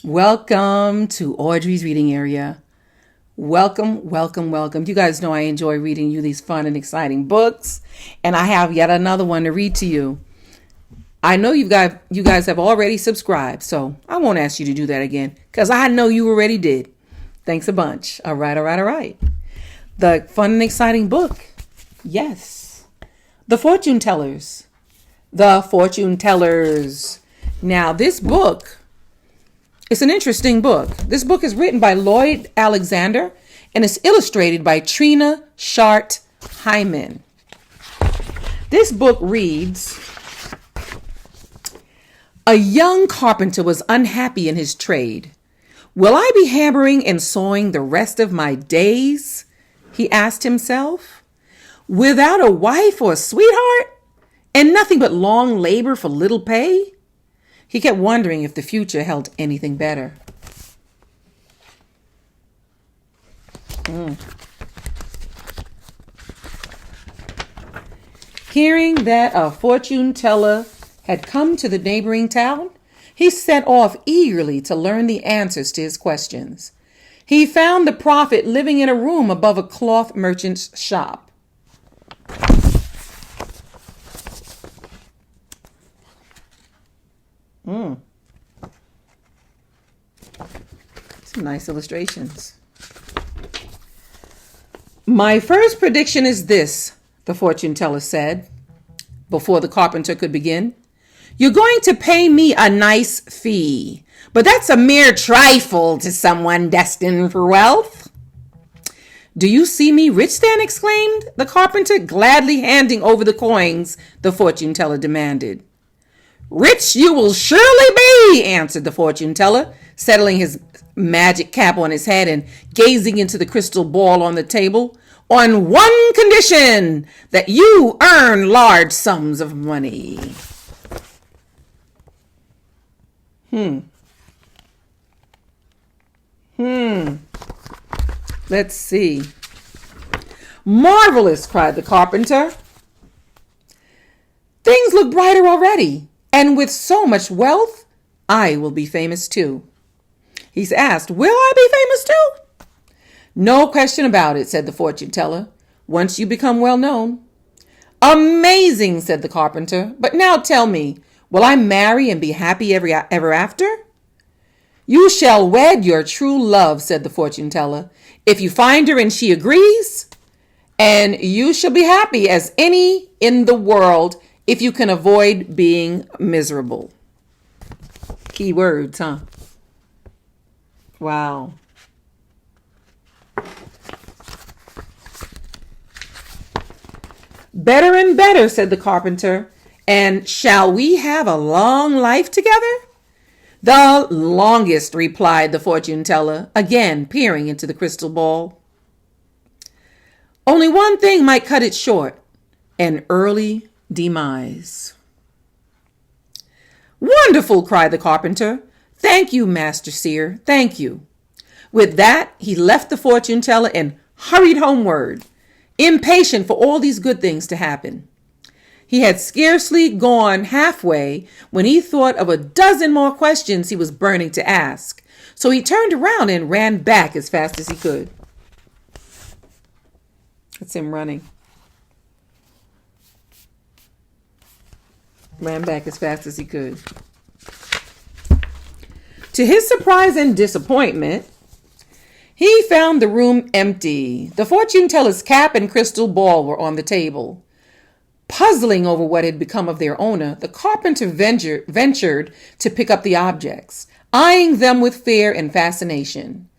Welcome to Audrey's reading area. Welcome, welcome, welcome. You guys know I enjoy reading you these fun and exciting books, and I have yet another one to read to you. I know you guys have already subscribed, so I won't ask you to do that again because I know you already did. Thanks a bunch. All right, all right, all right. The fun and exciting book. Yes. The Fortune Tellers. The Fortune Tellers. Now, this book, it's an interesting book. This book is written by Lloyd Alexander and is illustrated by Trina Shart Hyman. This book reads, a young carpenter was unhappy in his trade. Will I be hammering and sawing the rest of my days? He asked himself. Without a wife or a sweetheart? And nothing but long labor for little pay? He kept wondering if the future held anything better. Hearing that a fortune teller had come to the neighboring town, he set off eagerly to learn the answers to his questions. He found the prophet living in a room above a cloth merchant's shop. Some nice illustrations. My first prediction is this, the fortune teller said, before the carpenter could begin. You're going to pay me a nice fee, but that's a mere trifle to someone destined for wealth. Do you see me rich then? Exclaimed the carpenter, gladly handing over the coins the fortune teller demanded. Rich you will surely be, answered the fortune teller, settling his magic cap on his head and gazing into the crystal ball on the table, on one condition, that you earn large sums of money. Let's see. Marvelous, cried the carpenter. Things look brighter already. And with so much wealth, I will be famous too. He's asked, will I be famous too? No question about it, said the fortune teller, once you become well known. Amazing, said the carpenter. But now tell me, will I marry and be happy ever after? You shall wed your true love, said the fortune teller, if you find her and she agrees, and you shall be happy as any in the world if you can avoid being miserable. Key words, huh? Wow. Better and better, said the carpenter. And shall we have a long life together? The longest, replied the fortune teller, again peering into the crystal ball. Only one thing might cut it short, an early demise. Wonderful, cried the carpenter. Thank you, Master Seer, thank you. With that, he left the fortune teller and hurried homeward, impatient for all these good things to happen. He had scarcely gone halfway when he thought of a dozen more questions he was burning to ask. So he turned around and ran back as fast as he could. That's him running. Ran back as fast as he could. To his surprise and disappointment, he found the room empty. The fortune teller's cap and crystal ball were on the table. Puzzling over what had become of their owner, the carpenter ventured to pick up the objects, eyeing them with fear and fascination.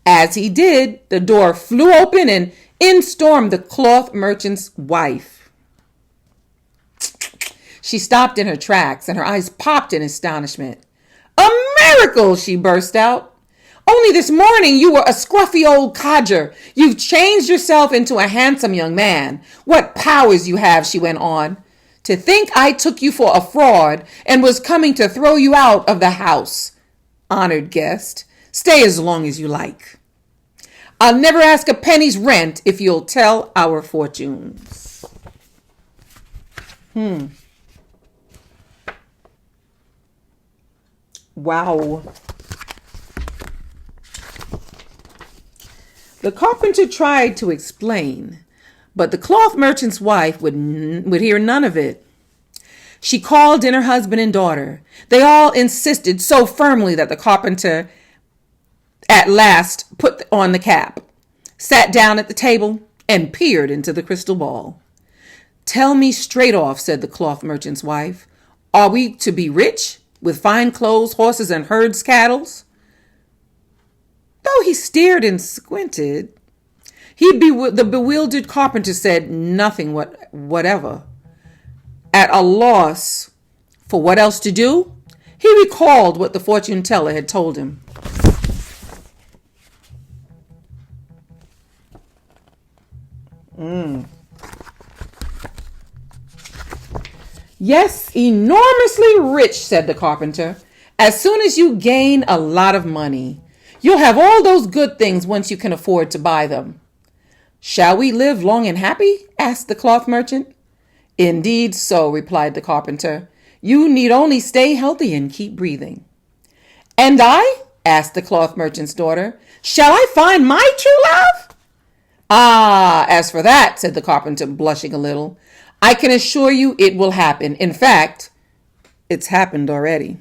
As he did, the door flew open and in stormed the cloth merchant's wife. She stopped in her tracks and her eyes popped in astonishment. A miracle, she burst out. Only this morning you were a scruffy old codger. You've changed yourself into a handsome young man. What powers you have, she went on. To think I took you for a fraud and was coming to throw you out of the house. Honored guest, stay as long as you like. I'll never ask a penny's rent if you'll tell our fortunes. Wow. The carpenter tried to explain, but the cloth merchant's wife would hear none of it. She called in her husband and daughter. They all insisted so firmly that the carpenter at last put on the cap, sat down at the table, and peered into the crystal ball. "Tell me straight off," said the cloth merchant's wife. "Are we to be rich, with fine clothes, horses, and herds cattle?" Though he stared and squinted, the bewildered carpenter said nothing whatever. At a loss for what else to do, he recalled what the fortune teller had told him. "Yes, enormously rich," said the carpenter. "As soon as you gain a lot of money, you'll have all those good things once you can afford to buy them." "Shall we live long and happy?" asked the cloth merchant. "Indeed so," replied the carpenter. "You need only stay healthy and keep breathing." "And I?" asked the cloth merchant's daughter. "Shall I find my true love?" "Ah, as for that," said the carpenter, blushing a little, "I can assure you it will happen. In fact, it's happened already."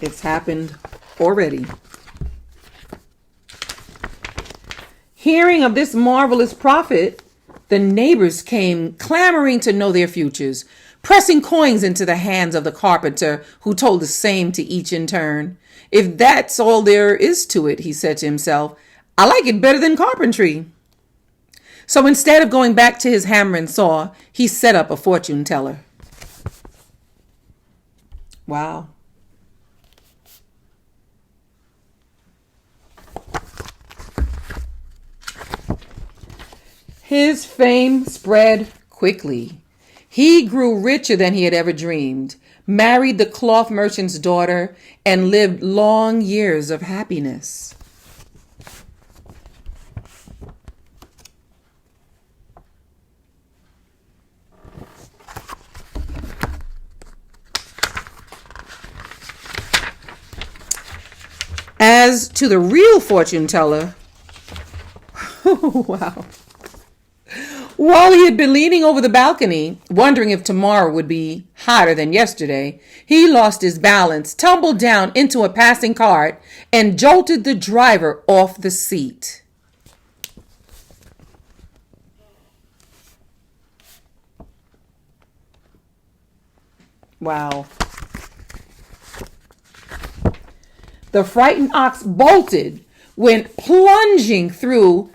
It's happened already. Hearing of this marvelous prophet, the neighbors came clamoring to know their futures, pressing coins into the hands of the carpenter, who told the same to each in turn. "If that's all there is to it," he said to himself, "I like it better than carpentry." So instead of going back to his hammer and saw, he set up a fortune teller. Wow. His fame spread quickly. He grew richer than he had ever dreamed, married the cloth merchant's daughter, and lived long years of happiness. As to the real fortune teller, wow. While he had been leaning over the balcony, wondering if tomorrow would be hotter than yesterday, he lost his balance, tumbled down into a passing cart, and jolted the driver off the seat. Wow. The frightened ox bolted, went plunging through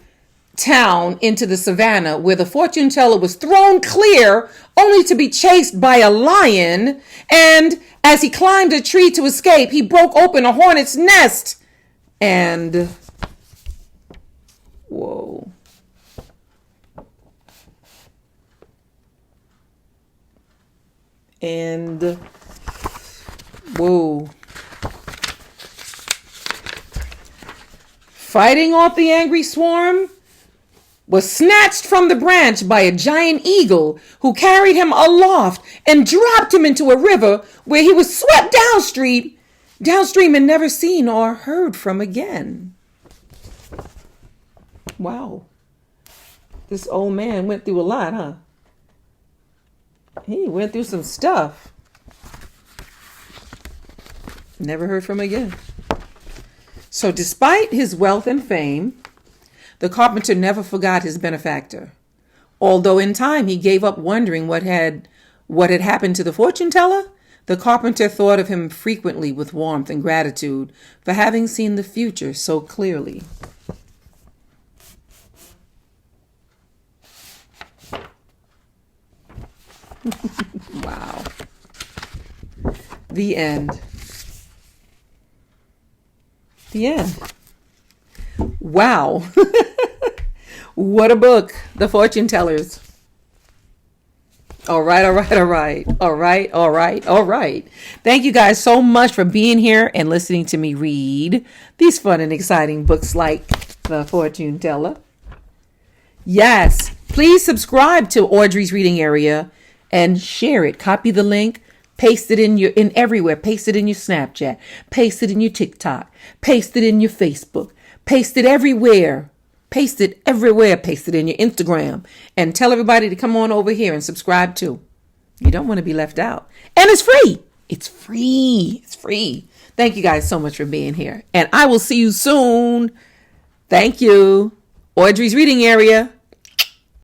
town into the savannah, where the fortune teller was thrown clear, only to be chased by a lion. And as he climbed a tree to escape, he broke open a hornet's nest. And whoa. And whoa. Fighting off the angry swarm, was snatched from the branch by a giant eagle, who carried him aloft and dropped him into a river, where he was swept downstream and never seen or heard from again. Wow. This old man went through a lot, huh? He went through some stuff. Never heard from again. So despite his wealth and fame, the carpenter never forgot his benefactor. Although in time he gave up wondering what had happened to the fortune teller, the carpenter thought of him frequently with warmth and gratitude for having seen the future so clearly. Wow. The end. The end. Wow. What a book. The Fortune Tellers. All right. Thank you guys so much for being here and listening to me read these fun and exciting books like The Fortune Teller. Yes, please subscribe to Audrey's Reading Area and share it. Copy the link, paste it in everywhere. Paste it in your Snapchat, paste it in your TikTok, paste it in your Facebook, paste it everywhere. Paste it everywhere. Paste it in your Instagram and tell everybody to come on over here and subscribe too. You don't want to be left out. And it's free. It's free. It's free. Thank you guys so much for being here. And I will see you soon. Thank you. Audrey's Reading Area.